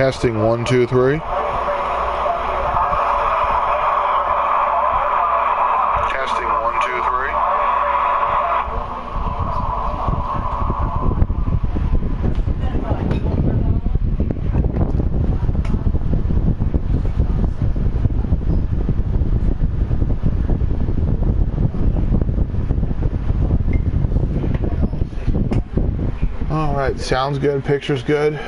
Testing 1, 2, 3. Testing 1, 2, 3. All right, sounds good, picture's good.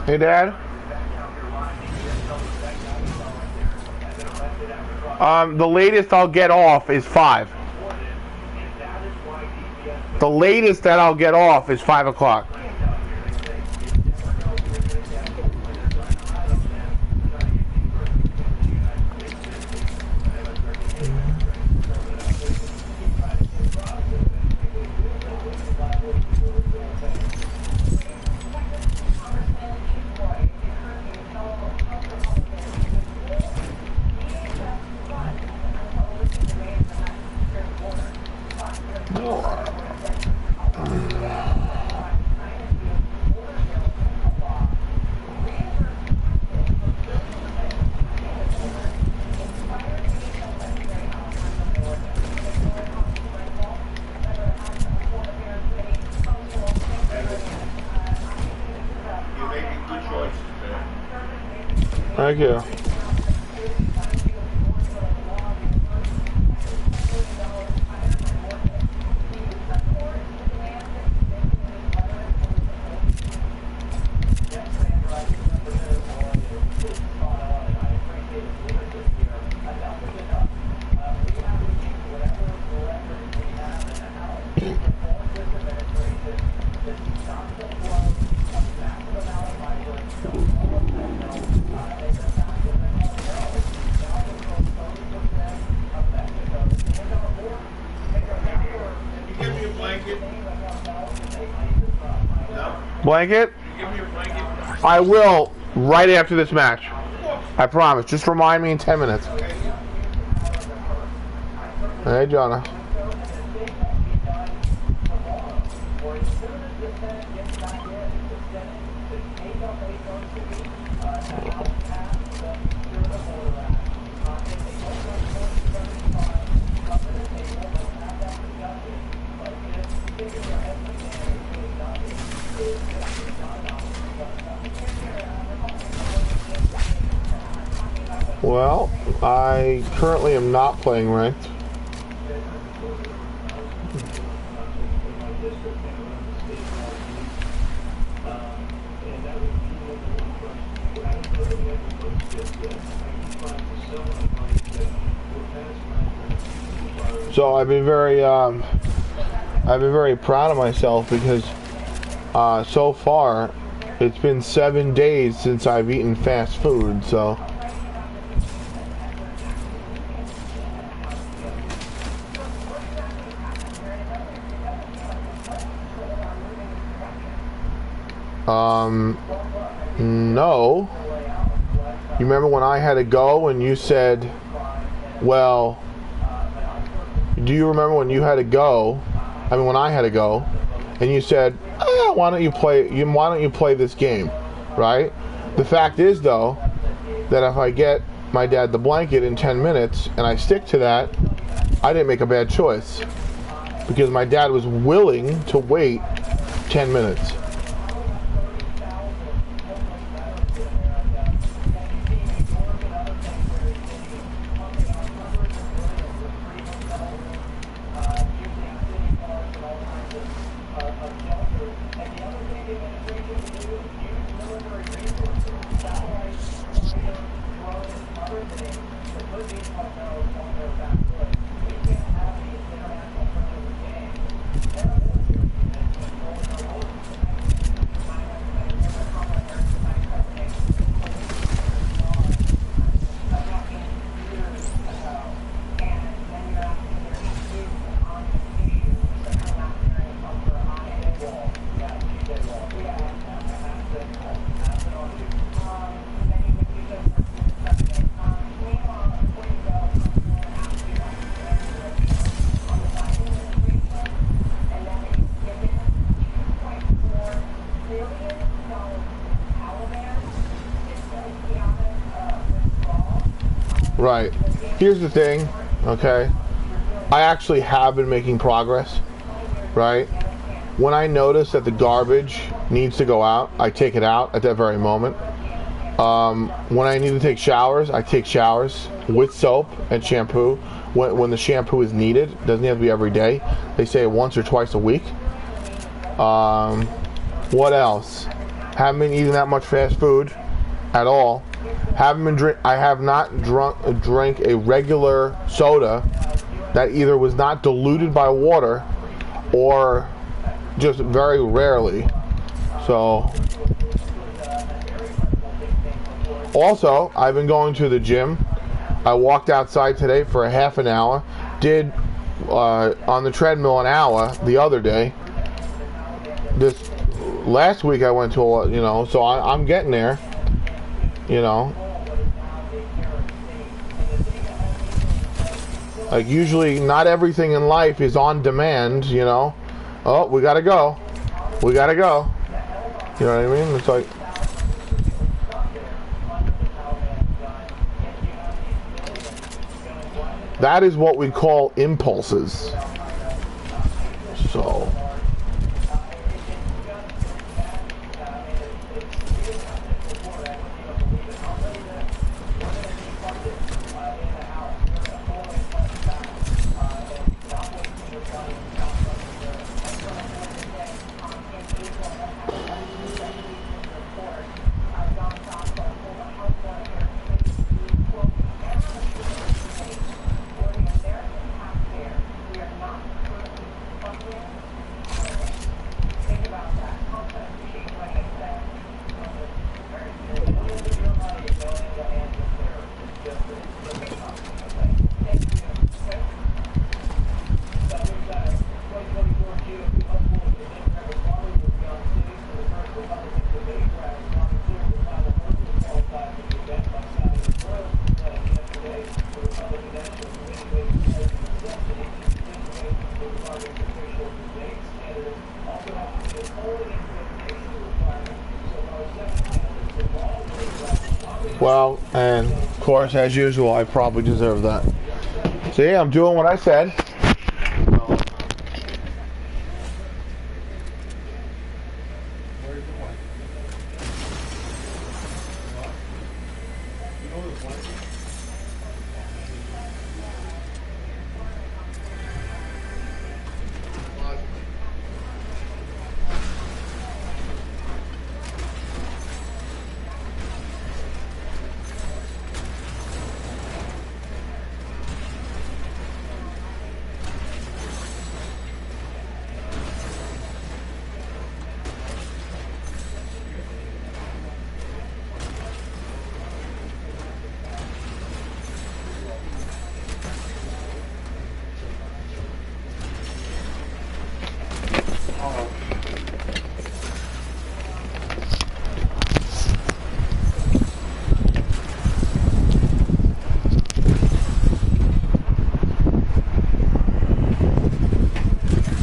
Hey, Dad. The latest I'll get off is 5. The latest that I'll get off is 5 o'clock. Thank you. Blanket? I will right after this match. I promise. Just remind me in 10 minutes. Hey, Jonah. Well, I currently am not playing ranked. So I've been very proud of myself because so far it's been 7 days since I've eaten fast food. So. No. You remember when I had to go and you said, well, do you remember when you had to go? I mean, when I had to go, and you said, why don't you play this game, right? The fact is, though, that if I get my dad the blanket in 10 minutes and I stick to that, I didn't make a bad choice because my dad was willing to wait 10 minutes. Right. Here's the thing, okay? I actually have been making progress, right? When I notice that the garbage needs to go out, I take it out at that very moment. When I need to take showers, I take showers with soap and shampoo. When the shampoo is needed, it doesn't have to be every day. They say once or twice a week. What else? Haven't been eating that much fast food at all. I have not drank a regular soda that either was not diluted by water or just very rarely. So, also, I've been going to the gym. I walked outside today for a half an hour. Did on the treadmill an hour the other day. This last week I went to so I'm getting there. Like, usually not everything in life is on demand. Oh, we gotta go. You know what I mean? It's like, that is what we call impulses. So, well, and of course, as usual, I probably deserve that. So yeah, I'm doing what I said.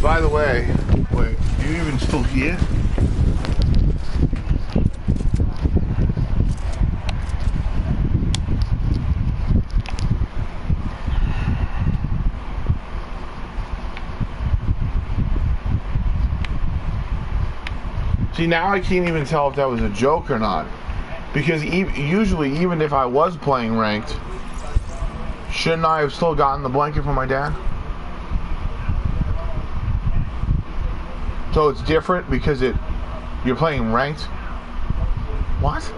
By the way, wait, are you even still here? See, now I can't even tell if that was a joke or not. Because usually, even if I was playing ranked, shouldn't I have still gotten the blanket from my dad? So it's different because you're playing ranked? What?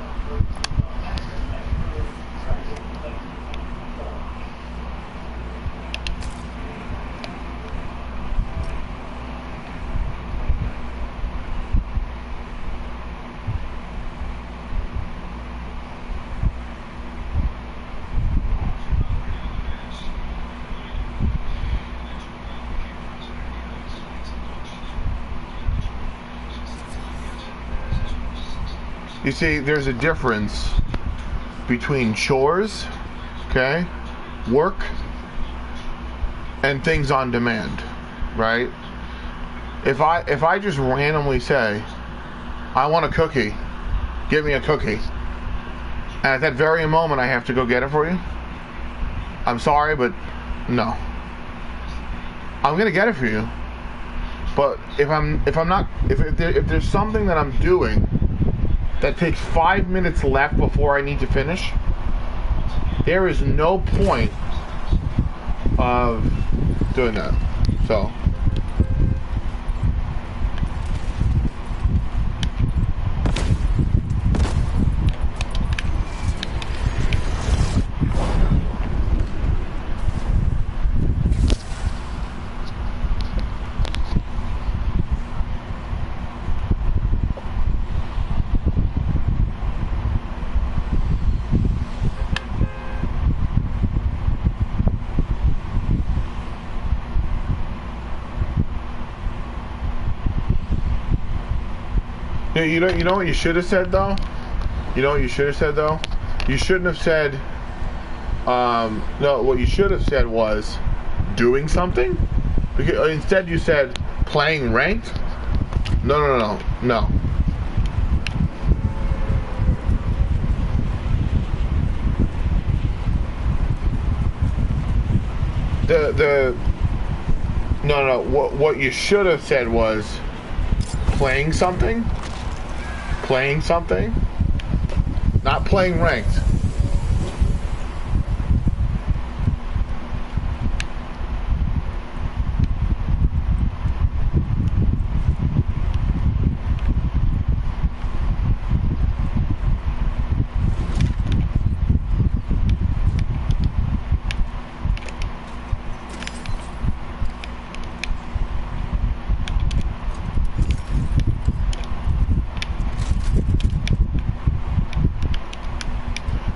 You see, there's a difference between chores, okay, work, and things on demand, right? If I just randomly say, I want a cookie, give me a cookie, and at that very moment I have to go get it for you, I'm sorry, but no. I'm gonna get it for you, but if there's something that I'm doing that takes 5 minutes left before I need to finish, there is no point of doing that. So, You know what you should have said though. You know what you should have said though. You shouldn't have said. No, what you should have said was doing something. Because instead, you said playing ranked. No. No. What you should have said was playing something. Playing something. Not playing ranked.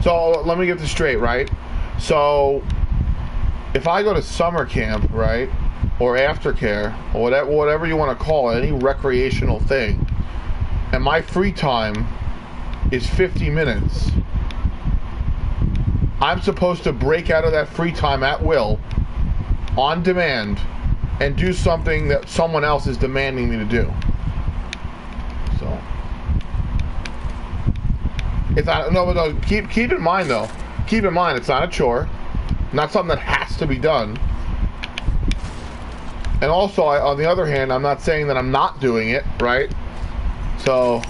So let me get this straight, right? So if I go to summer camp, right, or aftercare, or whatever you want to call it, any recreational thing, and my free time is 50 minutes, I'm supposed to break out of that free time at will, on demand, and do something that someone else is demanding me to do. So it's not, no, keep in mind though. Keep in mind it's not a chore, not something that has to be done. And also, on the other hand, I'm not saying that I'm not doing it, right? So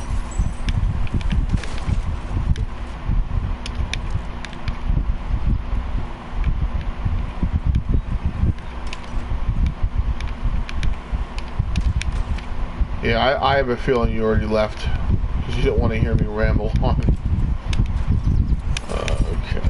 yeah, I have a feeling you already left because you don't want to hear me ramble on. Okay.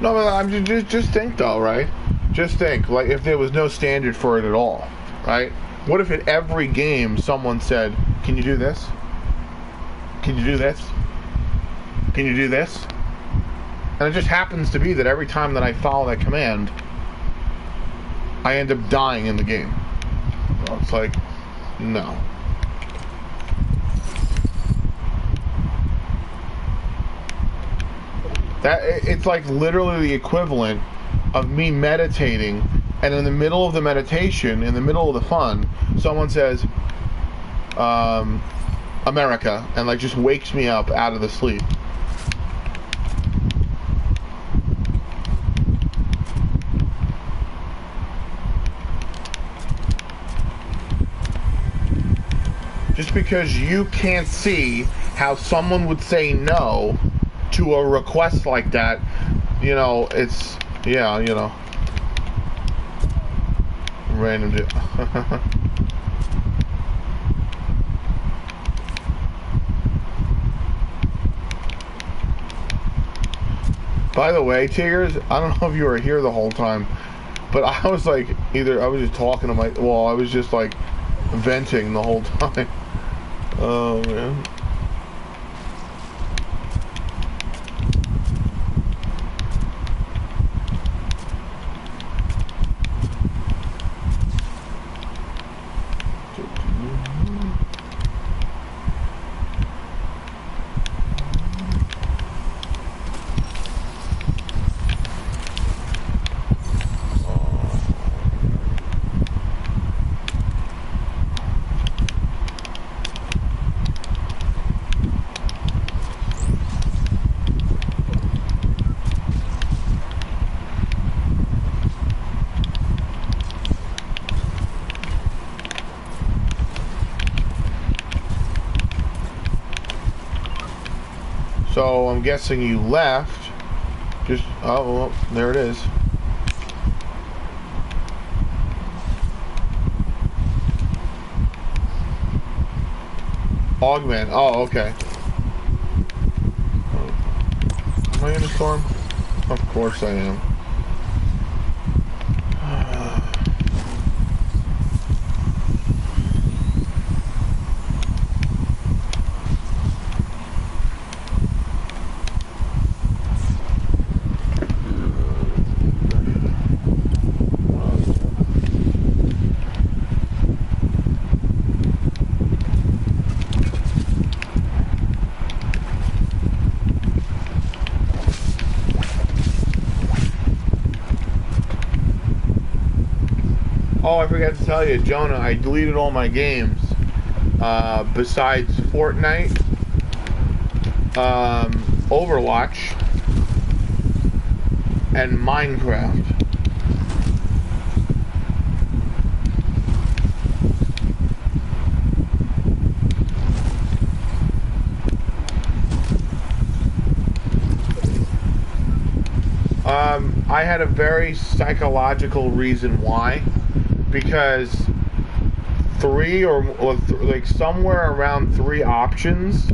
No, but I'm just think though, right? Just think, like if there was no standard for it at all, right? What if at every game someone said, "Can you do this? Can you do this? Can you do this?" And it just happens to be that every time that I follow that command, I end up dying in the game. Well, it's like, no. It's like literally the equivalent of me meditating, and in the middle of the meditation, in the middle of the fun, someone says, America, and like just wakes me up out of the sleep. Just because you can't see how someone would say no to a request like that, you know, it's, yeah, you know, random. By the way, Tigers, I don't know if you were here the whole time, but I was like, either I was just talking to I was just like venting the whole time. Oh, man. So I'm guessing you left. Just, oh, well, there it is. Augment. Oh, okay. Am I in a storm? Of course I am. Oh, I forgot to tell you, Jonah, I deleted all my games. Besides Fortnite, Overwatch, and Minecraft. I had a very psychological reason why. Because like somewhere around 3 options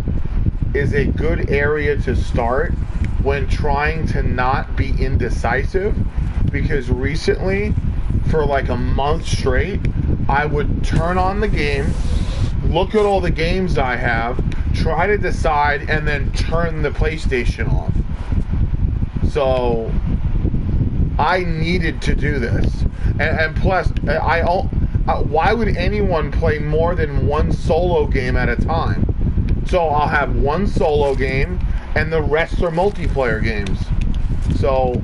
is a good area to start when trying to not be indecisive. Because recently, for like a month straight, I would turn on the game, look at all the games I have, try to decide, and then turn the PlayStation off. So I needed to do this. And plus, why would anyone play more than one solo game at a time? So I'll have one solo game, and the rest are multiplayer games. So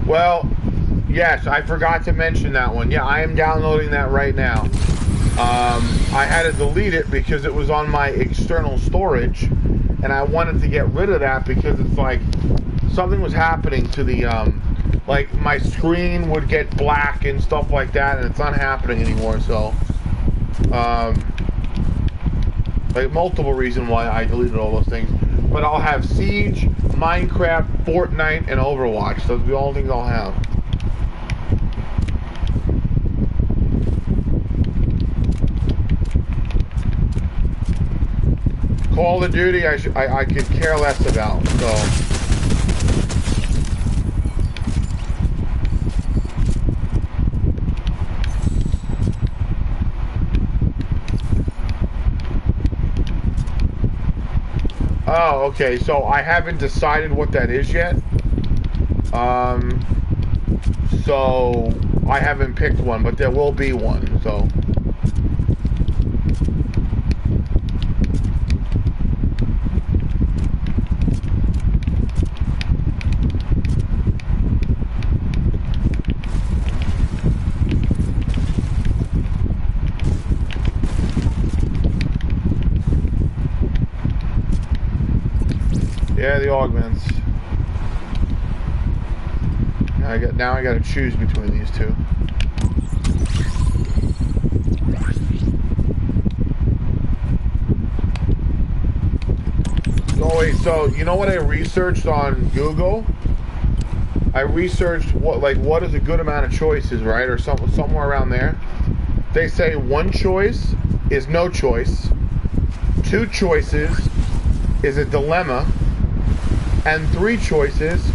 well, yes, I forgot to mention that one. Yeah, I am downloading that right now. I had to delete it because it was on my external storage, and I wanted to get rid of that because it's like something was happening to the, like my screen would get black and stuff like that, and it's not happening anymore. So, like multiple reasons why I deleted all those things. But I'll have Siege, Minecraft, Fortnite, and Overwatch. Those are the only things I'll have. Call of Duty, I could care less about. So. Oh, okay, so I haven't decided what that is yet. So I haven't picked one, but there will be one, so. Yeah, the augments. Now I got to choose between these two. Oh wait, so you know what I researched on Google? I researched what is a good amount of choices, right, or somewhere around there. They say 1 choice is no choice, 2 choices is a dilemma, and 3 choices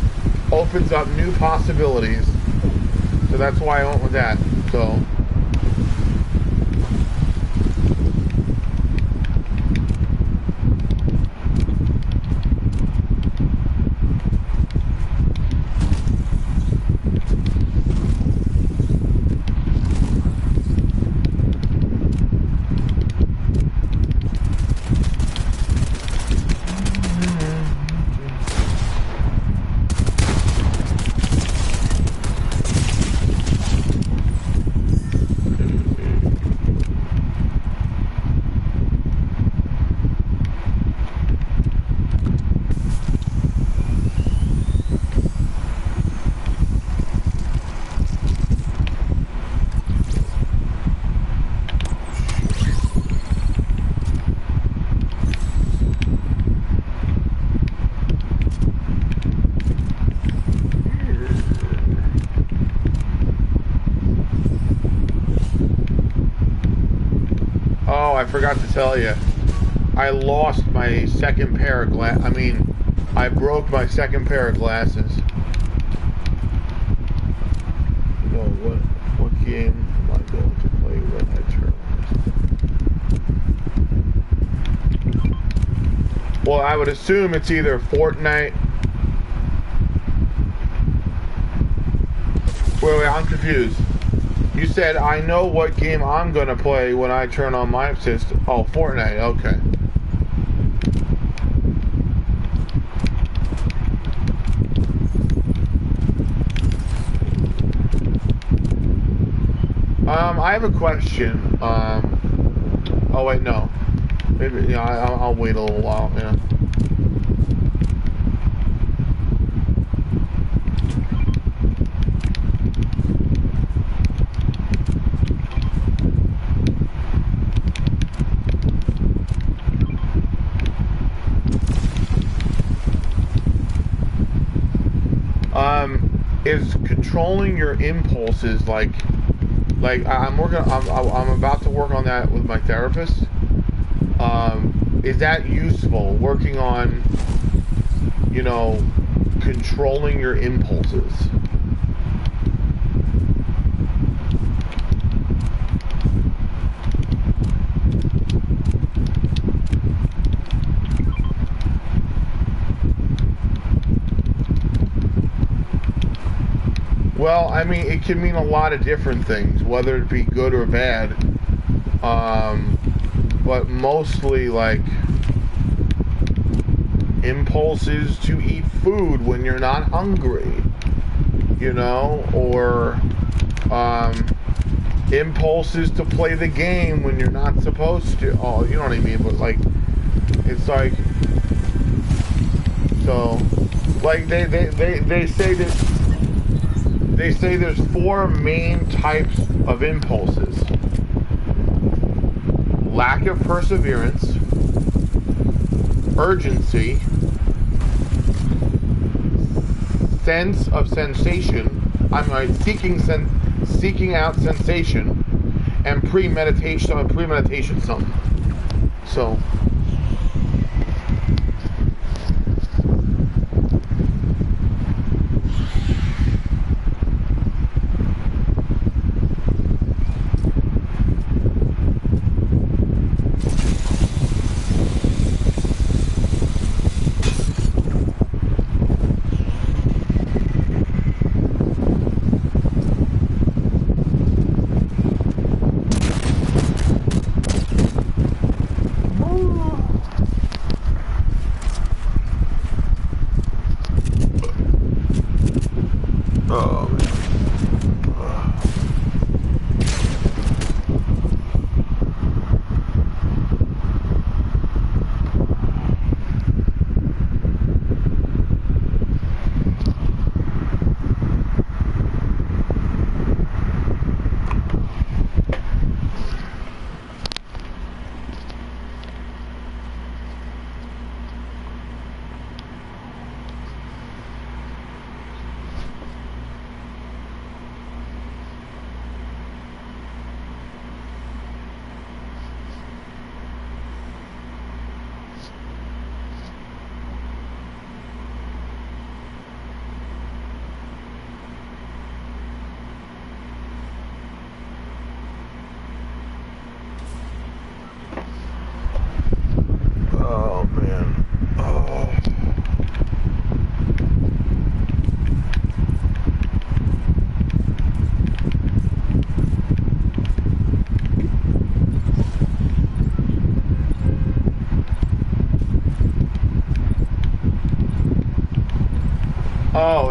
opens up new possibilities. So that's why I went with that. So. forgot to tell you. I lost my second pair of I broke my second pair of glasses. No, what game am I going to play when I turn? Well, I would assume it's either Fortnite. Wait, I'm confused. You said I know what game I'm gonna play when I turn on my system. Oh, Fortnite. Okay. I have a question. Oh wait, no. Maybe, yeah, I'll wait a little while. Yeah. Is controlling your impulses I'm about to work on that with my therapist. Is that useful? Working on, controlling your impulses. Well, I mean, it can mean a lot of different things, whether it be good or bad. But mostly, like, impulses to eat food when you're not hungry, or impulses to play the game when you're not supposed to. Oh, you know what I mean? But, like, it's like, so, like, they say that. They say there's 4 main types of impulses. Lack of perseverance, urgency, sense of sensation, seeking out sensation, and premeditation something. So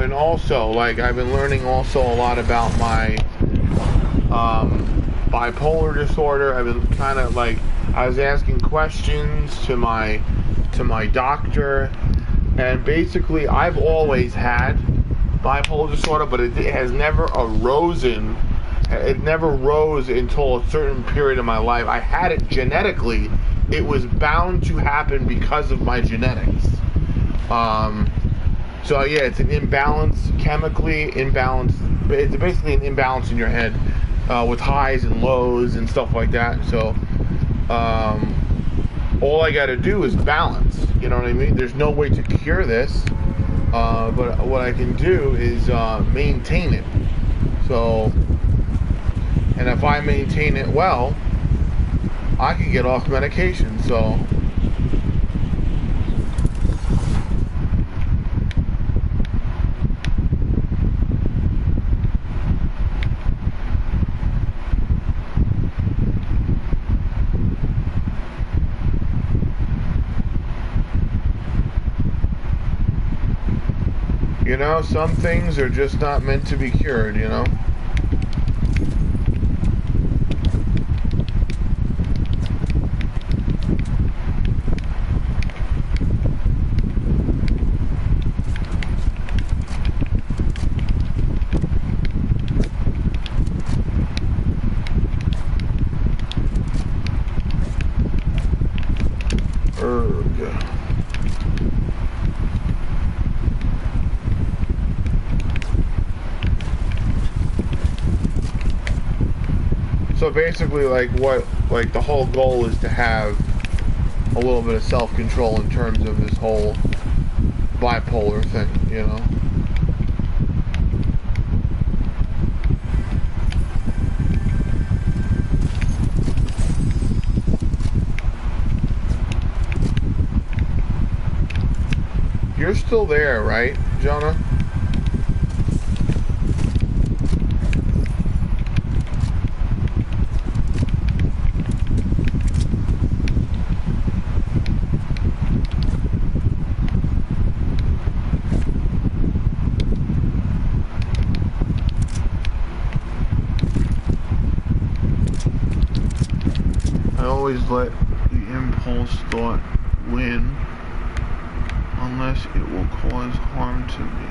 and also, like, I've been learning also a lot about my bipolar disorder. I've been kind of like, I was asking questions to my doctor, and basically I've always had bipolar disorder, but it has never arisen. It never rose until a certain period of my life. I had it genetically. It was bound to happen because of my genetics. So yeah, it's an imbalance, chemically imbalance. It's basically an imbalance in your head with highs and lows and stuff like that. So all I got to do is balance. You know what I mean? There's no way to cure this, but what I can do is maintain it. So, and if I maintain it well, I can get off medication. So. You know, some things are just not meant to be cured, you know? So basically, like the whole goal is to have a little bit of self-control in terms of this whole bipolar thing, you know? You're still there, right, Jonah? Let the impulse thought win unless it will cause harm to me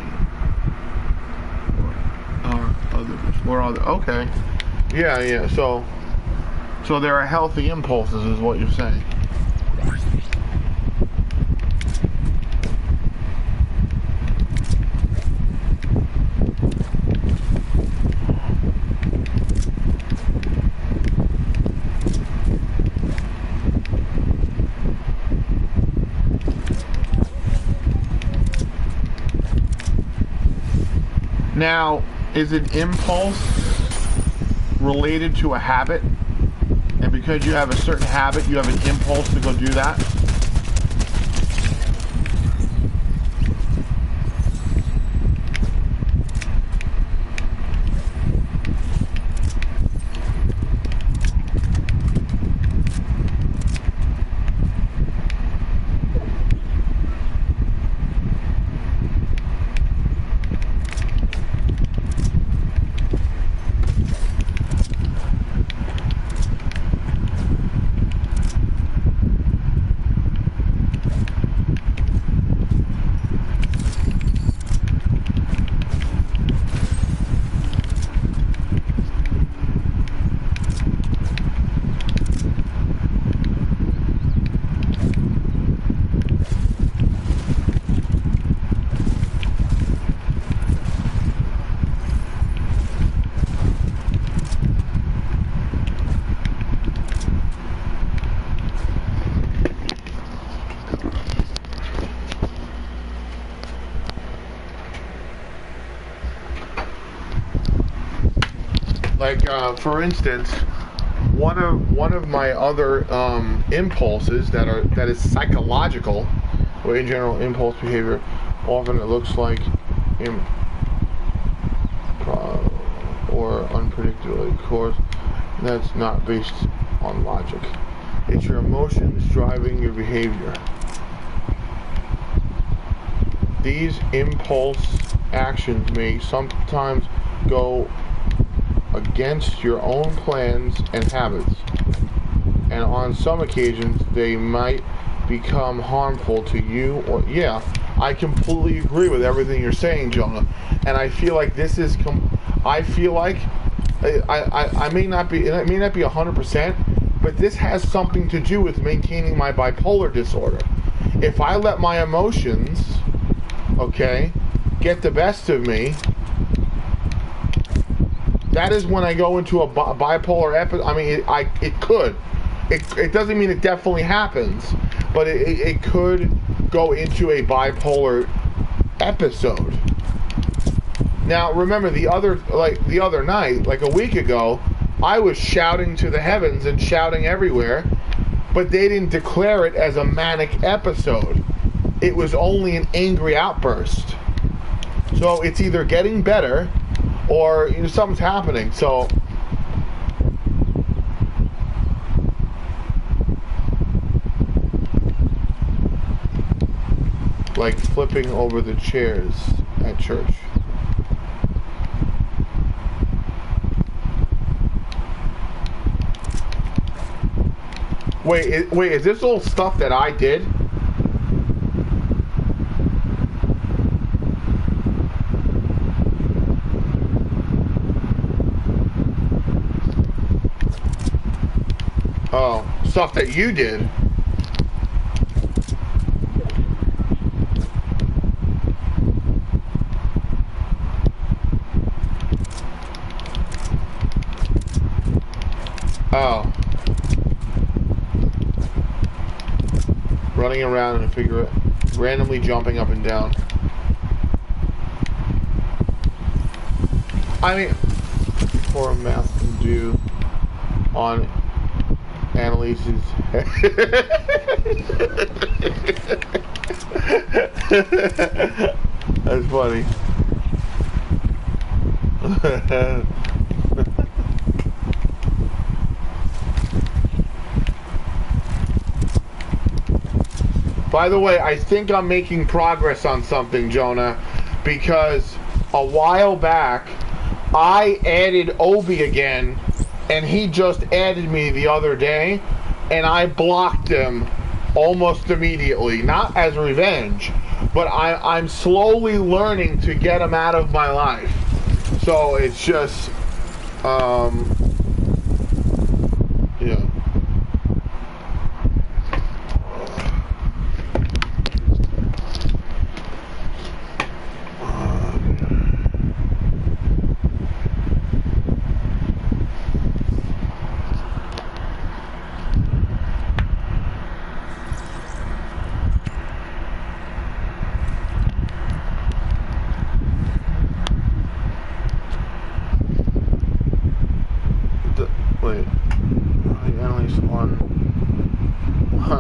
or others or other. Okay, yeah. So there are healthy impulses, is what you're saying. Now, is an impulse related to a habit? And because you have a certain habit, you have an impulse to go do that? Like, for instance, one of my other impulses that is psychological, or in general impulse behavior, often it looks like or unpredictable. Of course, that's not based on logic. It's your emotions driving your behavior. These impulse actions may sometimes go against your own plans and habits, and on some occasions they might become harmful to you. Or I completely agree with everything you're saying, Jonah, and I feel like this is I feel like I may not be, it may not be 100%, but this has something to do with maintaining my bipolar disorder. If I let my emotions, get the best of me, that is when I go into a bipolar episode. I mean, it could. it doesn't mean it definitely happens, but it could go into a bipolar episode. Now, remember the other night, like a week ago, I was shouting to the heavens and shouting everywhere, but they didn't declare it as a manic episode. It was only an angry outburst. So it's either getting better or something's happening. So like flipping over the chairs at church. Wait, is this all stuff that I did? Oh, stuff that you did. Oh. Running around in a figure, randomly jumping up and down. I mean, for math can do on Annalise's That's funny. By the way, I think I'm making progress on something, Jonah, because a while back I added Obi again, and he just added me the other day, and I blocked him almost immediately. Not as revenge, but I'm slowly learning to get him out of my life. So it's just, yeah.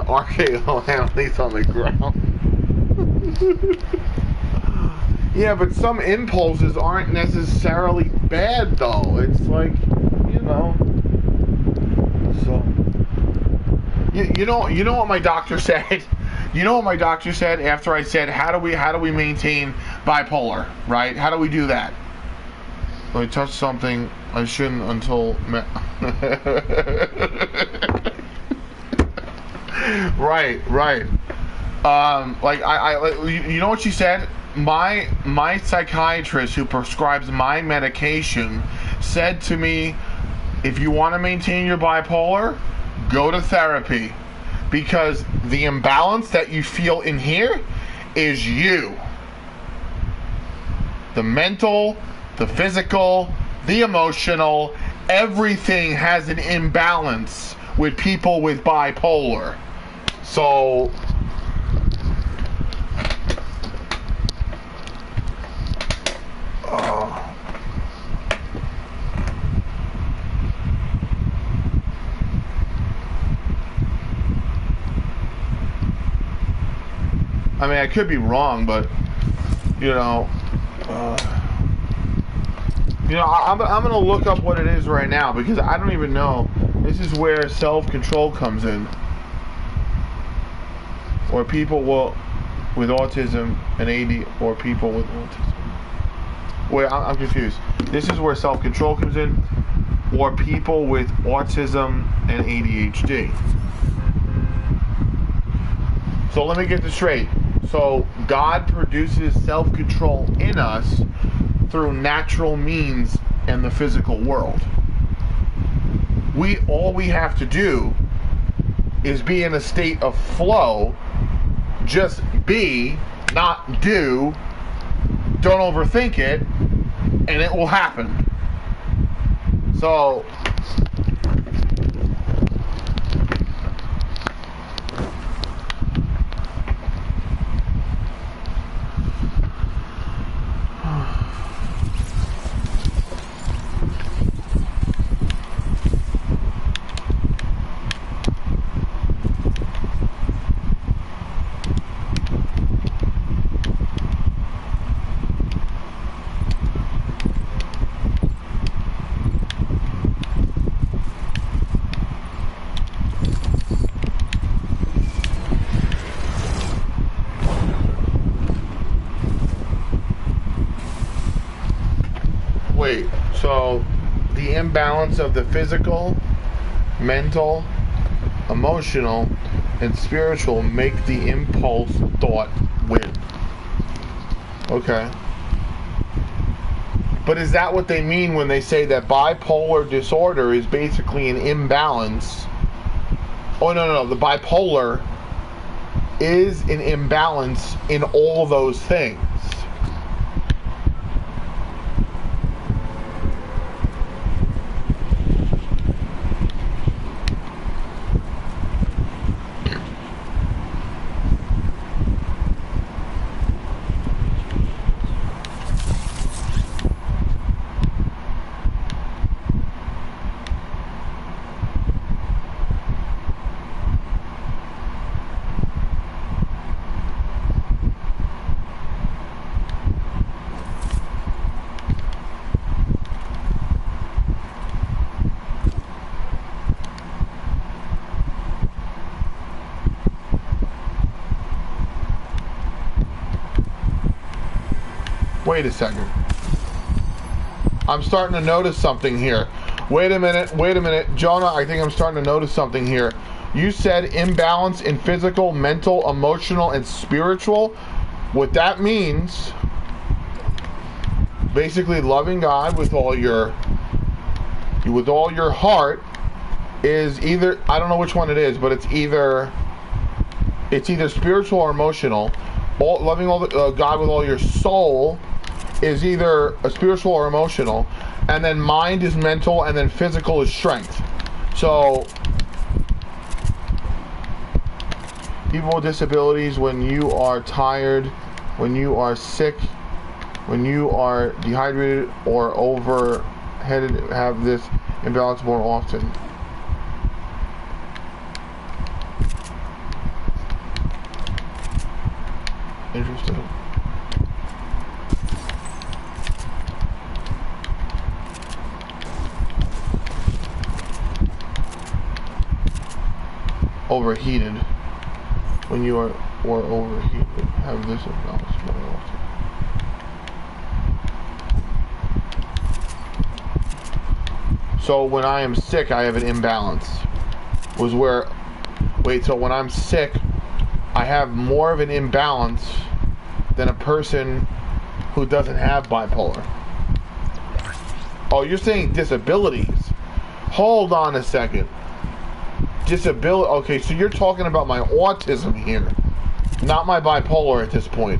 RKO Annalise on the ground. Yeah, but some impulses aren't necessarily bad, though. It's like, so you know what my doctor said. You know what my doctor said after I said, how do we maintain bipolar, right? How do we do that? I touched something I shouldn't until. Right. Like you know what she said? My psychiatrist who prescribes my medication said to me, if you want to maintain your bipolar, go to therapy, because the imbalance that you feel in here is you. The mental, the physical, the emotional, everything has an imbalance with people with bipolar. So I mean, I could be wrong, but I'm gonna look up what it is right now, because I don't even know. This is where self-control comes in, or people with autism and AD, or people with autism. Wait, I'm confused. This is where self-control comes in, or people with autism and ADHD. So let me get this straight. So God produces self-control in us through natural means in the physical world. All we have to do is be in a state of flow. Just be, not do. Don't overthink it, and it will happen. So So, the imbalance of the physical, mental, emotional, and spiritual make the impulse thought win. Okay. But is that what they mean when they say that bipolar disorder is basically an imbalance? Oh, no. The bipolar is an imbalance in all those things. Wait a second. I'm starting to notice something here. Wait a minute. Jonah, I think I'm starting to notice something here. You said imbalance in physical, mental, emotional, and spiritual. What that means, basically loving God with all your heart is either, I don't know which one it is, but it's either spiritual or emotional. Loving God with all your soul is either a spiritual or emotional, and then mind is mental, and then physical is strength. So, people with disabilities, when you are tired, when you are sick, when you are dehydrated or overheated, have this imbalance more often. Interesting. Overheated. When you are overheated, have this imbalance more often. So when I am sick, I have an imbalance. So when I'm sick, I have more of an imbalance than a person who doesn't have bipolar. Oh, you're saying disabilities. Hold on a second. Disability. Okay, so you're talking about my autism here, not my bipolar at this point.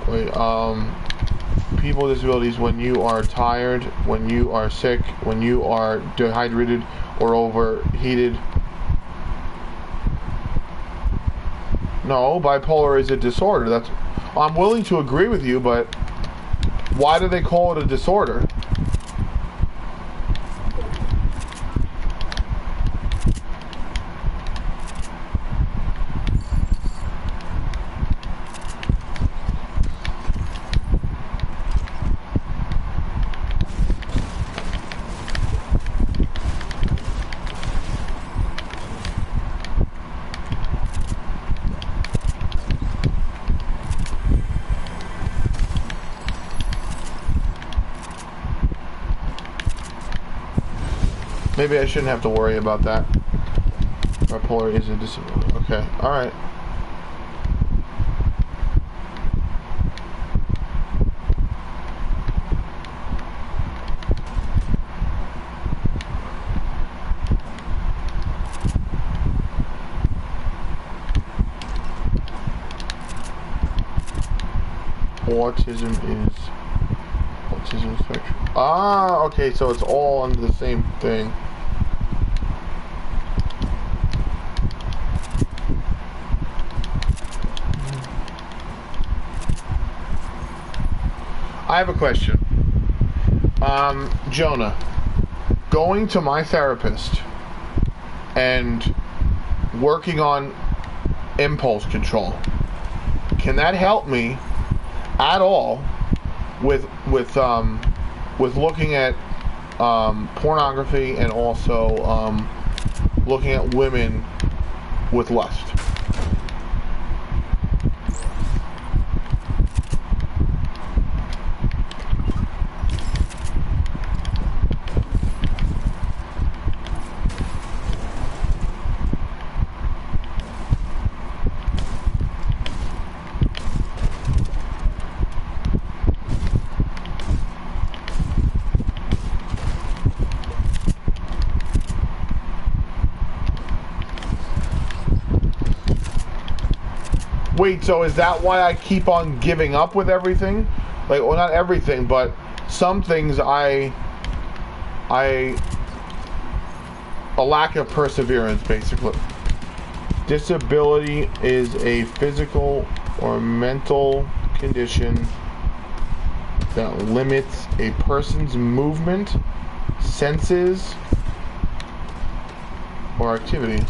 Wait, people with disabilities, when you are tired, when you are sick, when you are dehydrated or overheated. No, bipolar is a disorder. I'm willing to agree with you, but why do they call it a disorder? Maybe I shouldn't have to worry about that. Bipolar is a disability. Okay, alright. Autism spectrum. Ah, okay, so it's all under the same thing. I have a question. Jonah, going to my therapist and working on impulse control, can that help me at all with looking at pornography and also looking at women with lust. Wait, so is that why I keep on giving up with everything? Like, well, not everything, but some things a lack of perseverance, basically. Disability is a physical or mental condition that limits a person's movement, senses, or activities.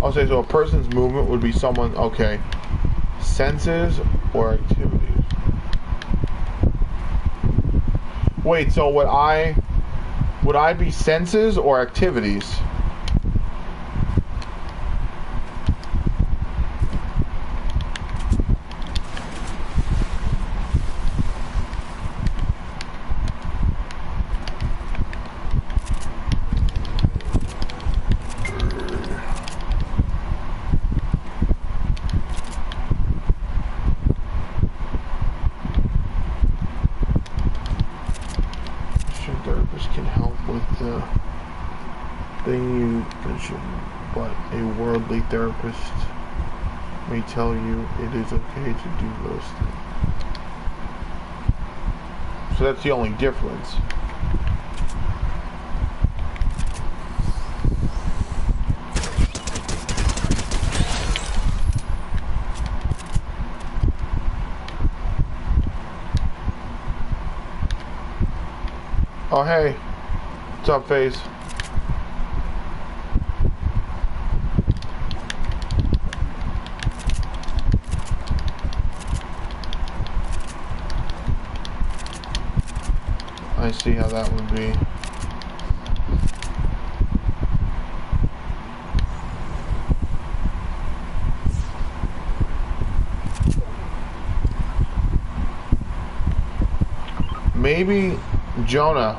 I'll say so. A person's movement would be someone. Okay, senses or activities. Wait, so would I be senses or activities? Therapist can help with the thing you mentioned, but a worldly therapist may tell you it is okay to do those things. So that's the only difference. Oh, hey. What's up, FaZe? I see how that would be. Maybe Jonah,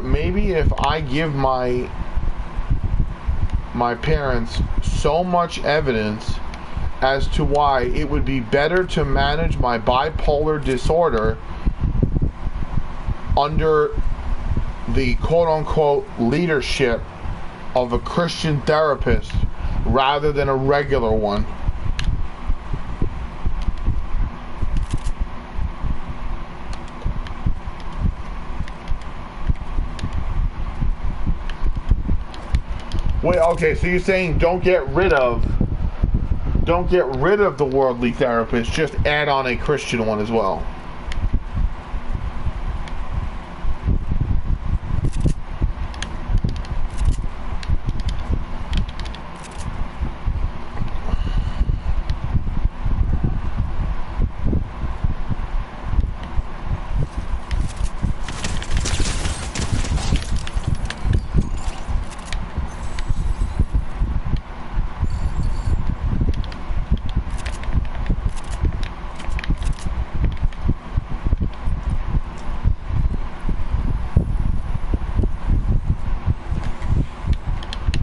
maybe if I give my parents so much evidence as to why it would be better to manage my bipolar disorder under the quote-unquote leadership of a Christian therapist rather than a regular one. Wait, okay, so you're saying don't get rid of the worldly therapist, just add on a Christian one as well.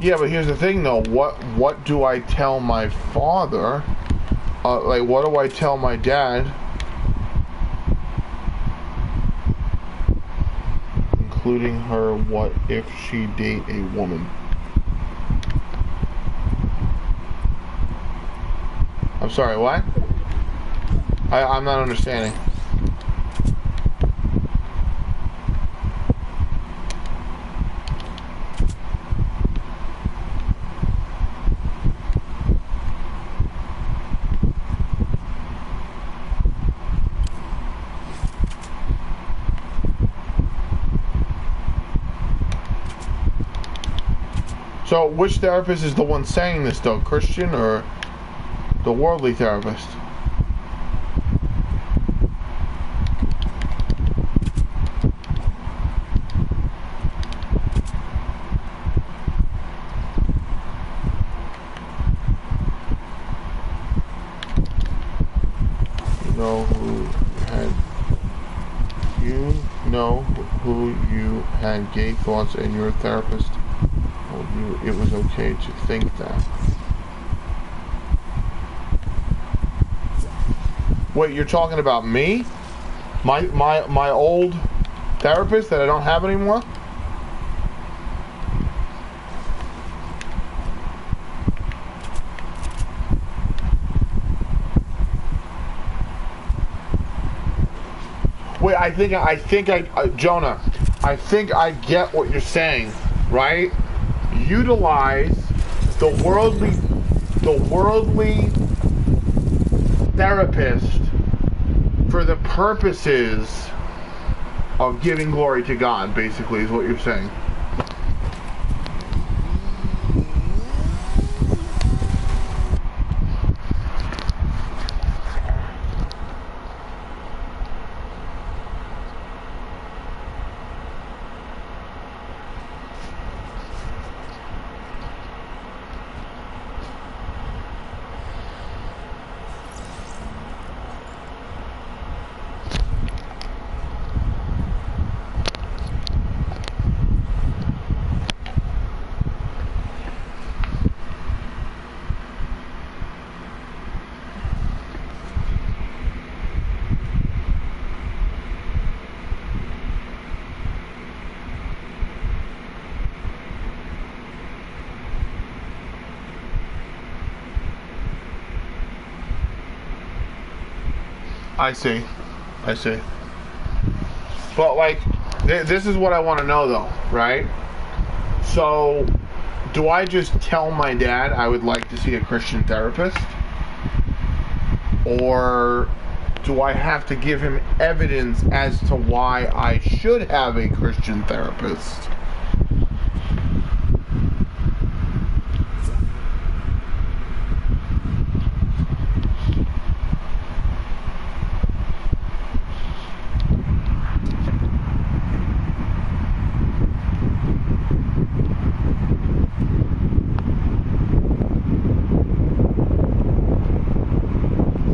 Yeah, but here's the thing, though. What do I tell my father? Like, what do I tell my dad? Including her, what if she date a woman? I'm sorry, what? I'm not understanding. So, which therapist is the one saying this, though? Christian or the worldly therapist? You know who you had gay thoughts, and your therapist told you it was okay to think that. Wait, you're talking about me? My old therapist that I don't have anymore? Wait, Jonah, I think I get what you're saying, right? Utilize the worldly therapist for the purposes of giving glory to God, basically, is what you're saying. I see. But like, this is what I want to know though, right? So, do I just tell my dad I would like to see a Christian therapist? Or do I have to give him evidence as to why I should have a Christian therapist?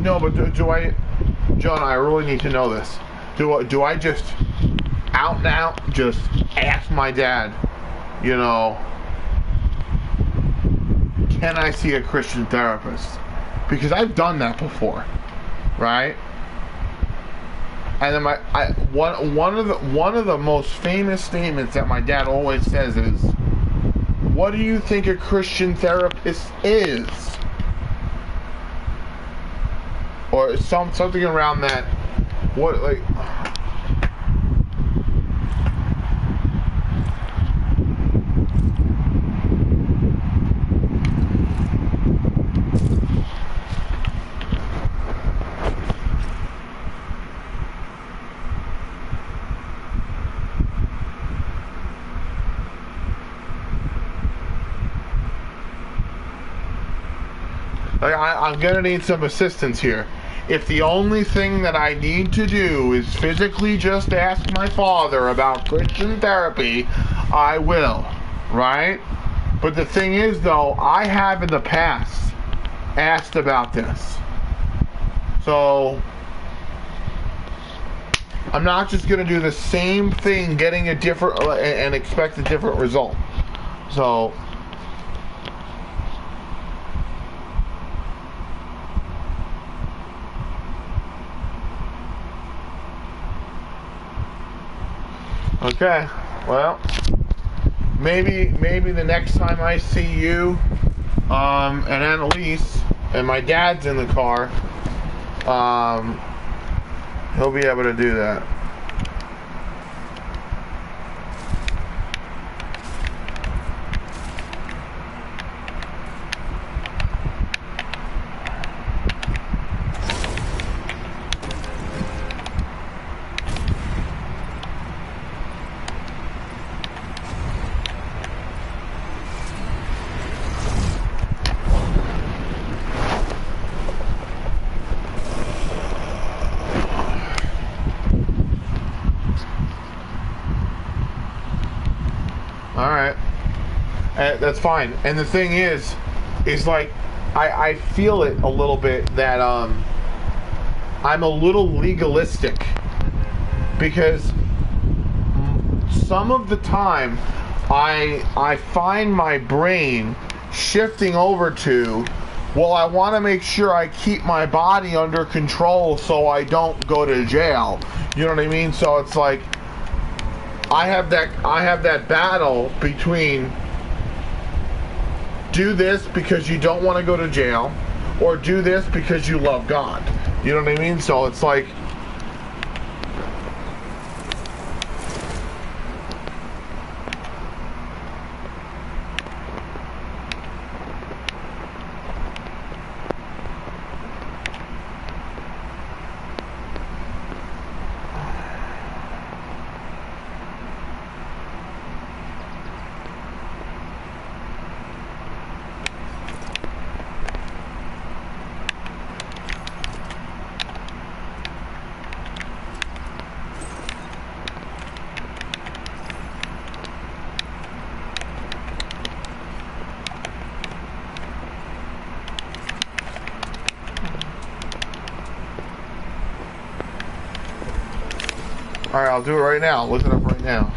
No, but do I, John, I really need to know this. Do I just out and out just ask my dad, you know, can I see a Christian therapist? Because I've done that before, right? And then one of the most famous statements that my dad always says is, "What do you think a Christian therapist is?" Or something around that. What, like? I'm gonna need some assistance here. If the only thing that I need to do is physically just ask my father about Christian therapy, I will, right? But the thing is, though, I have in the past asked about this. So, I'm not just going to do the same thing, getting a different, and expect a different result. So, okay, well, maybe the next time I see you, and Annalise, and my dad's in the car, he'll be able to do that. Yeah, that's fine. And the thing is like I feel it a little bit that I'm a little legalistic because some of the time I find my brain shifting over to, well, I want to make sure I keep my body under control so I don't go to jail. You know what I mean? So it's like I have that battle between do this because you don't want to go to jail or do this because you love God. You know what I mean? So it's like alright, I'll do it right now. Look it up right now.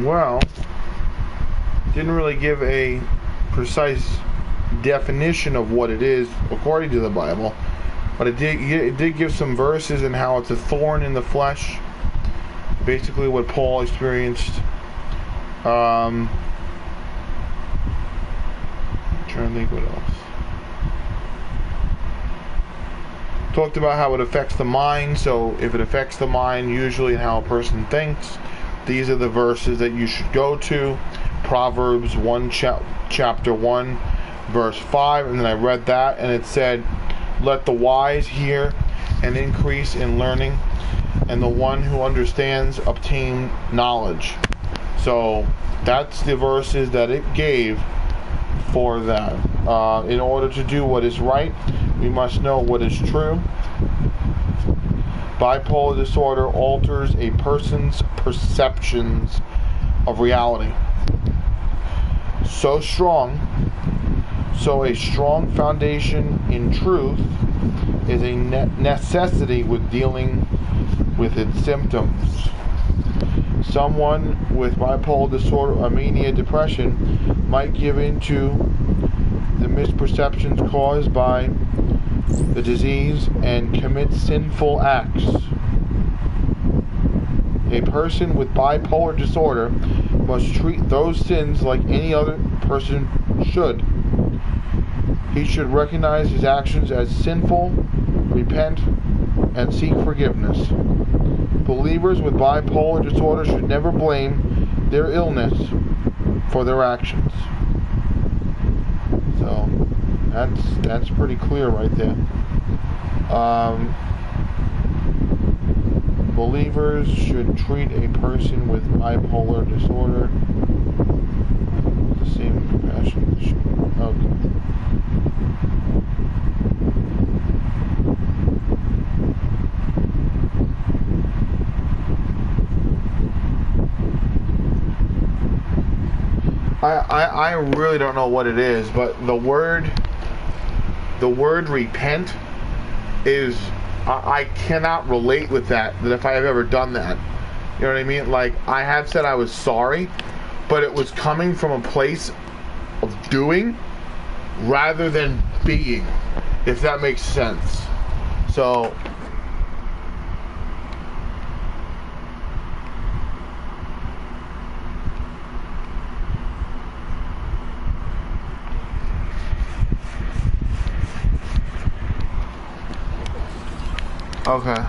Well, didn't really give a precise definition of what it is according to the Bible, but it did give some verses and how it's a thorn in the flesh. Basically, what Paul experienced. I'm trying to think what else. Talked about how it affects the mind. So if it affects the mind, usually, and how a person thinks, these are the verses that you should go to. Proverbs 1, chapter 1, verse 5, and then I read that, and it said, "Let the wise hear and increase in learning, and the one who understands obtain knowledge." So that's the verses that it gave for that. In order to do what is right, we must know what is true. Bipolar disorder alters a person's perceptions of reality. So a strong foundation in truth is a necessity with dealing with its symptoms. Someone with bipolar disorder or mania depression might give in to the misperceptions caused by the disease and commit sinful acts. A person with bipolar disorder must treat those sins like any other person should. He should recognize his actions as sinful, repent, and seek forgiveness. Believers with bipolar disorder should never blame their illness for their actions. So that's pretty clear right there. Believers should treat a person with bipolar disorder with the same compassion. Okay. I really don't know what it is, but the word repent is, I cannot relate with that if I have ever done that. You know what I mean? Like, I have said I was sorry, but it was coming from a place of doing rather than being, if that makes sense. So okay.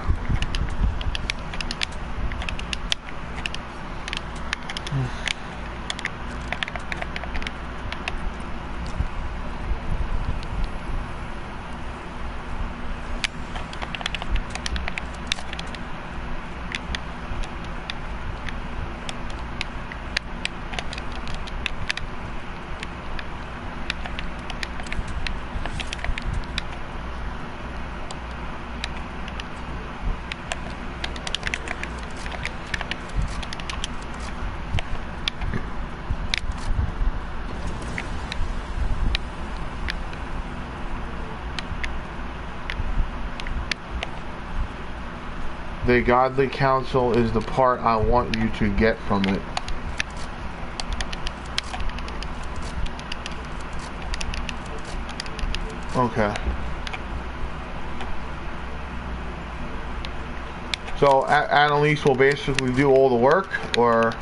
The godly counsel is the part I want you to get from it. Okay. So Annalise will basically do all the work, or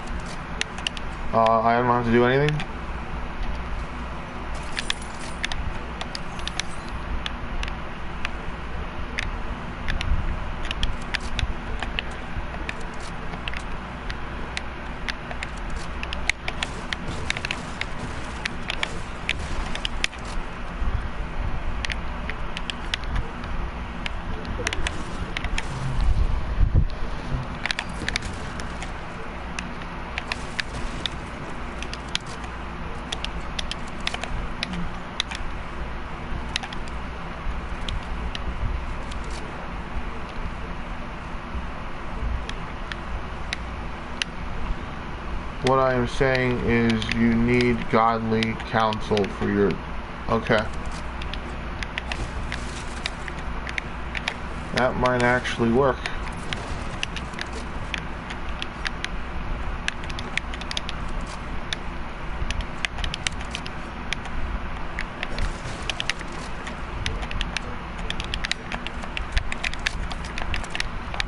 I don't have to do anything? What I am saying is you need godly counsel for your... Okay. That might actually work.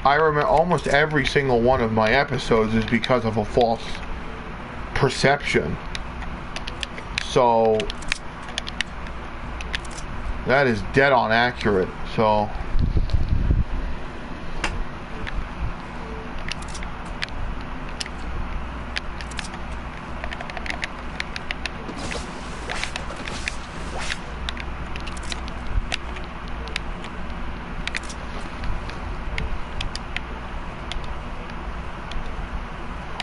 I remember almost every single one of my episodes is because of a false perception. So that is dead on accurate. So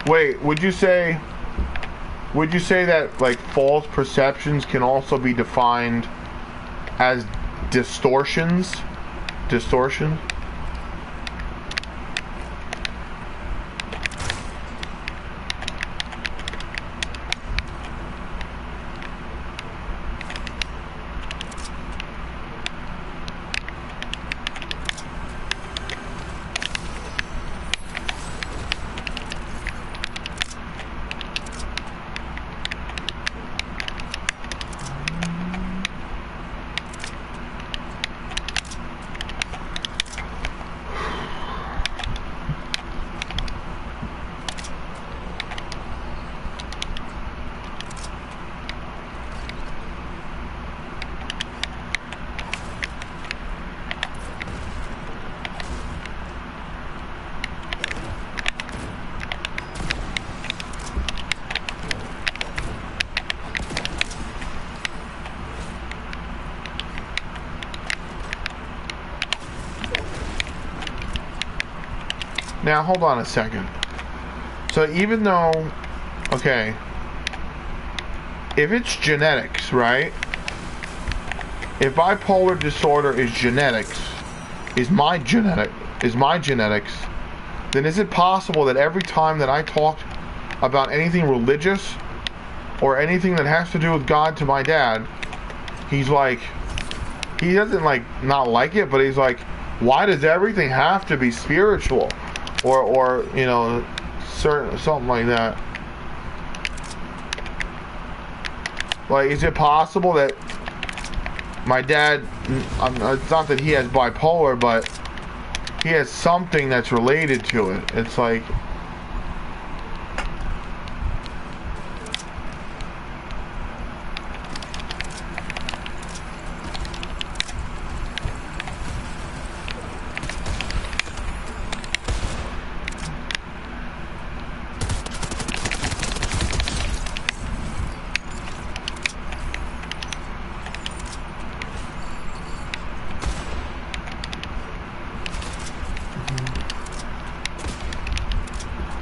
wait, would you say that like false perceptions can also be defined as distortions? Distortion? Now, hold on a second. So even though, okay, if it's genetics, right? If bipolar disorder is genetics, is my genetics, then is it possible that every time that I talk about anything religious or anything that has to do with God to my dad, he's like, he doesn't like not like it, but he's like, why does everything have to be spiritual? Or you know, certain something like that. Like, is it possible that my dad, it's not that he has bipolar, but he has something that's related to it? It's like,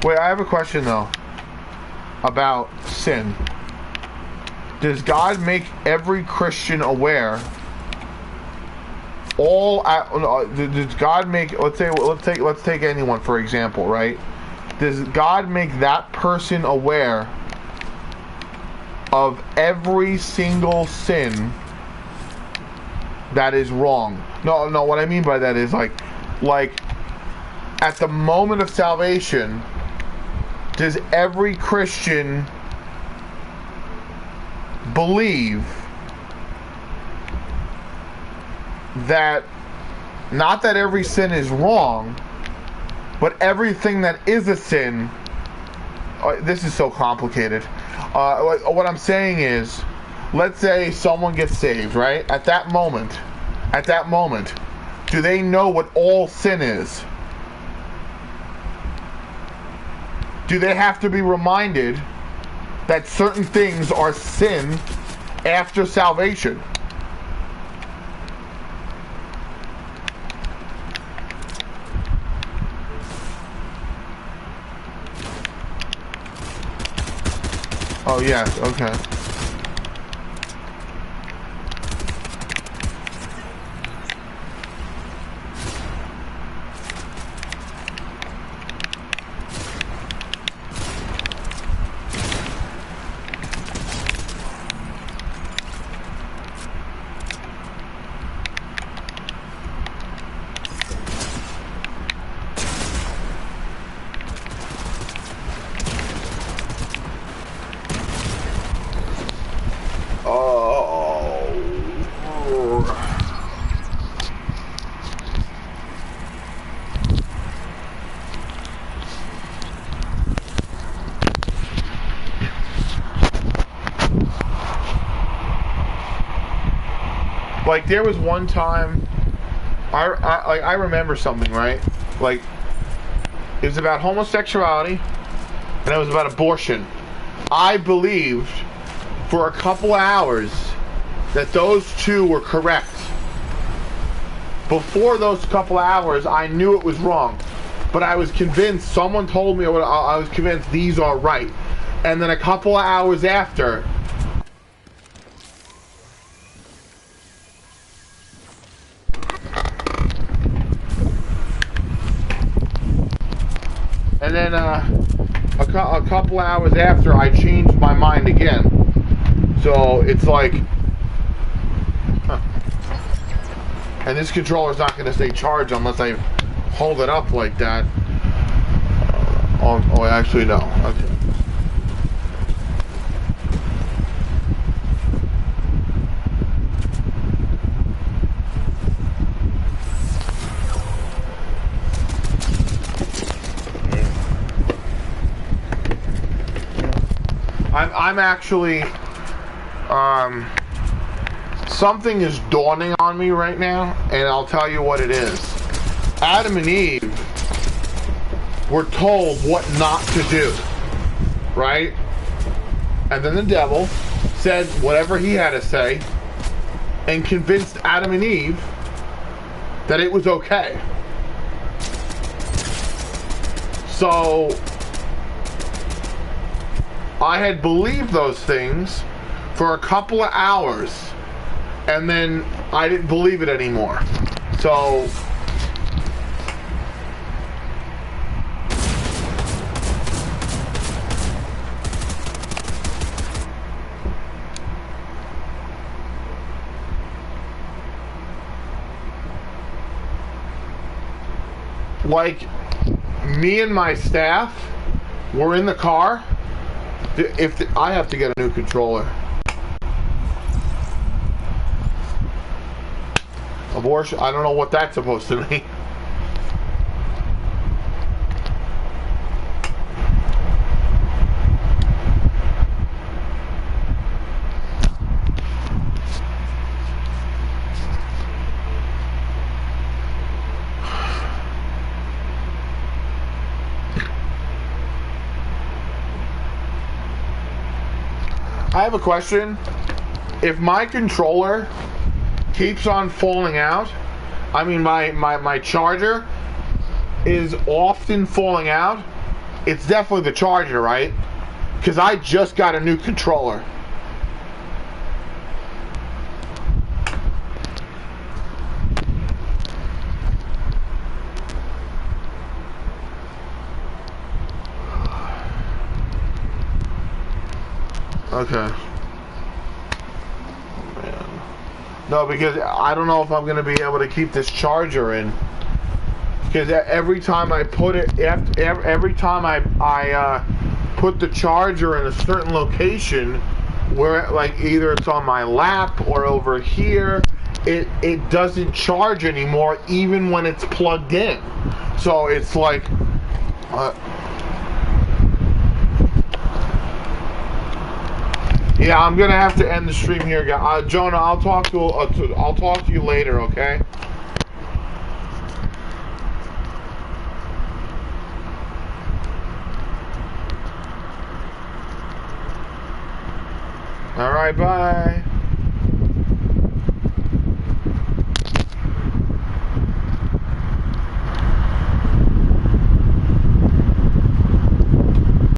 wait, I have a question though about sin. Does God make every Christian aware? Does God make? Let's take anyone for example, right? Does God make that person aware of every single sin that is wrong? No. What I mean by that is like at the moment of salvation, does every Christian believe that, not that every sin is wrong, but everything that is a sin? This is so complicated. What I'm saying is, let's say someone gets saved, right? At that moment, do they know what all sin is? Do they have to be reminded that certain things are sin after salvation? Oh, yes, okay. Like there was one time, I remember something, right? Like it was about homosexuality, and it was about abortion. I believed for a couple hours that those two were correct. Before those couple hours, I knew it was wrong, but I was convinced. Someone told me I was convinced these are right, and then a couple of hours after. And then a couple hours after, I changed my mind again. So it's like, huh. And this controller's not going to stay charged unless I hold it up like that. Oh, actually no. Okay. I'm actually, something is dawning on me right now, and I'll tell you what it is. Adam and Eve were told what not to do, right? And then the devil said whatever he had to say and convinced Adam and Eve that it was okay. So I had believed those things for a couple of hours, and then I didn't believe it anymore. So like me and my staff were in the car. I have to get a new controller. Abortion, I don't know what that's supposed to mean. I have a question. If my controller keeps on falling out, I mean my charger is often falling out, it's definitely the charger, right? Because I just got a new controller. Okay. Man. No, because I don't know if I'm going to be able to keep this charger in. Because every time I put it, every time I put the charger in a certain location, where like either it's on my lap or over here, it doesn't charge anymore, even when it's plugged in. So it's like. Yeah, I'm gonna have to end the stream here, guys. Jonah, I'll talk to you later, okay? All right, bye.